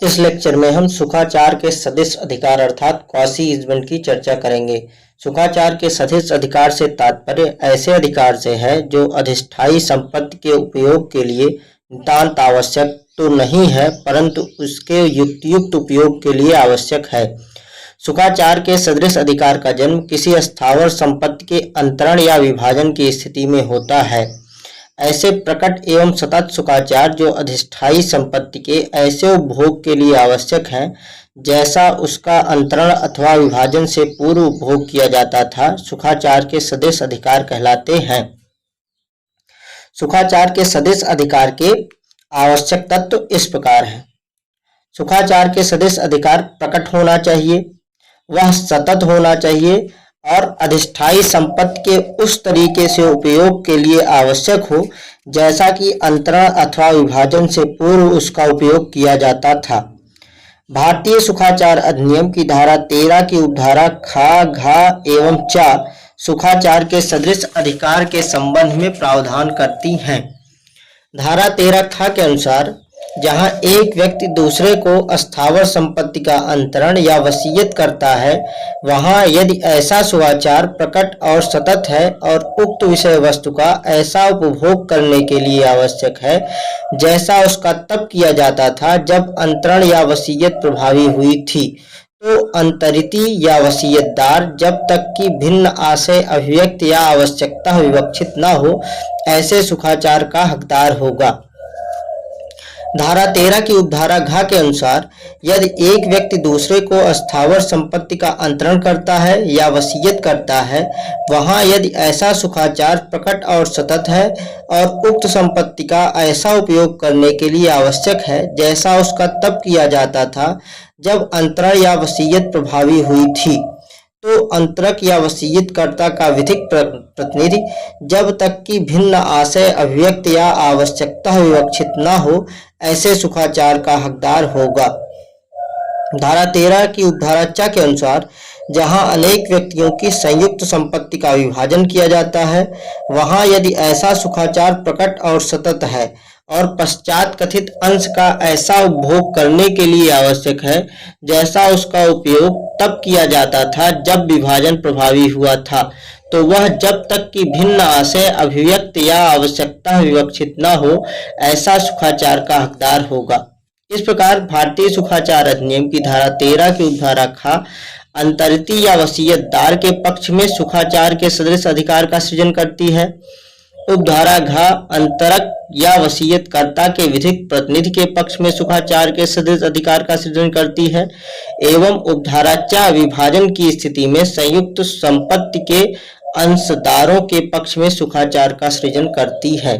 इस लेक्चर में हम सुखाचार के सदिश अधिकार अर्थात क्वासी इजमेंट की चर्चा करेंगे। सुखाचार के सदिश अधिकार से तात्पर्य ऐसे अधिकार से है जो अधिष्ठायी संपत्ति के उपयोग के लिए नितांत आवश्यक तो नहीं है परंतु उसके युक्त उपयोग के लिए आवश्यक है। सुखाचार के सदृश अधिकार का जन्म किसी स्थावर संपत्ति के अंतरण या विभाजन की स्थिति में होता है। ऐसे प्रकट एवं सतत सुखाचार जो अधिष्ठायी संपत्ति के ऐसे उपभोग के लिए आवश्यक हैं जैसा उसका अंतरण अथवा विभाजन से पूर्व उपभोग किया जाता था, सुखाचार के सदिश अधिकार कहलाते हैं। सुखाचार के सदिश अधिकार के आवश्यक तत्व इस प्रकार हैं। सुखाचार के सदिश अधिकार प्रकट होना चाहिए, वह सतत होना चाहिए और अधिष्ठायी संपत्ति के उस तरीके से उपयोग के लिए आवश्यक हो जैसा कि अंतरण अथवा विभाजन से पूर्व उसका उपयोग किया जाता था। भारतीय सुखाचार अधिनियम की धारा 13 की उपधारा खा, घा एवं चा सुखाचार के सदृश अधिकार के संबंध में प्रावधान करती हैं। धारा 13 खा के अनुसार जहां एक व्यक्ति दूसरे को स्थावर संपत्ति का अंतरण या वसीयत करता है, वहां यदि ऐसा सुखाचार प्रकट और सतत है और उक्त विषय वस्तु का ऐसा उपभोग करने के लिए आवश्यक है जैसा उसका तब किया जाता था जब अंतरण या वसीयत प्रभावी हुई थी, तो अंतरिती या वसीयतदार जब तक कि भिन्न आशय अभिव्यक्त या आवश्यकता विवक्षित न हो ऐसे सुखाचार का हकदार होगा। धारा 13 की उपधारा घ के अनुसार यदि एक व्यक्ति दूसरे को स्थावर संपत्ति का अंतरण करता है या वसीयत करता है, वहां यदि ऐसा सुखाचार प्रकट और सतत है और उक्त संपत्ति का ऐसा उपयोग करने के लिए आवश्यक है जैसा उसका तब किया जाता था जब अंतरण या वसीयत प्रभावी हुई थी, तो अंतरक या वसीयतकर्ता का विधिक प्रतिनिधि जब तक कि भिन्न आशय अभिव्यक्त या आवश्यकता विवक्षित न हो ऐसे सुखाचार का हकदार होगा। धारा 13 की उपधारा च के अनुसार जहां अनेक व्यक्तियों की संयुक्त संपत्ति का विभाजन किया जाता है, वहां यदि ऐसा सुखाचार प्रकट और सतत है और पश्चात कथित अंश का ऐसा उपभोग करने के लिए आवश्यक है जैसा उसका उपयोग तब किया जाता था जब विभाजन प्रभावी हुआ था, तो वह जब तक कि भिन्न आशय अभिव्यक्त या आवश्यकता विवक्षित न हो ऐसा सुखाचार का हकदार होगा। इस प्रकार भारतीय सुखाचार अधिनियम की धारा 13 की उपधारा खा अंतरिती या वसीयतदार के पक्ष में सुखाचार के सदृश अधिकार का सृजन करती है। उपधारा घ अंतरक या वसीयतकर्ता के विधिक प्रतिनिधि के पक्ष में सुखाचार के सदृश अधिकार का सृजन करती है एवं उपधारा च विभाजन की स्थिति में संयुक्त संपत्ति के अंशदारों के पक्ष में सुखाचार का सृजन करती है।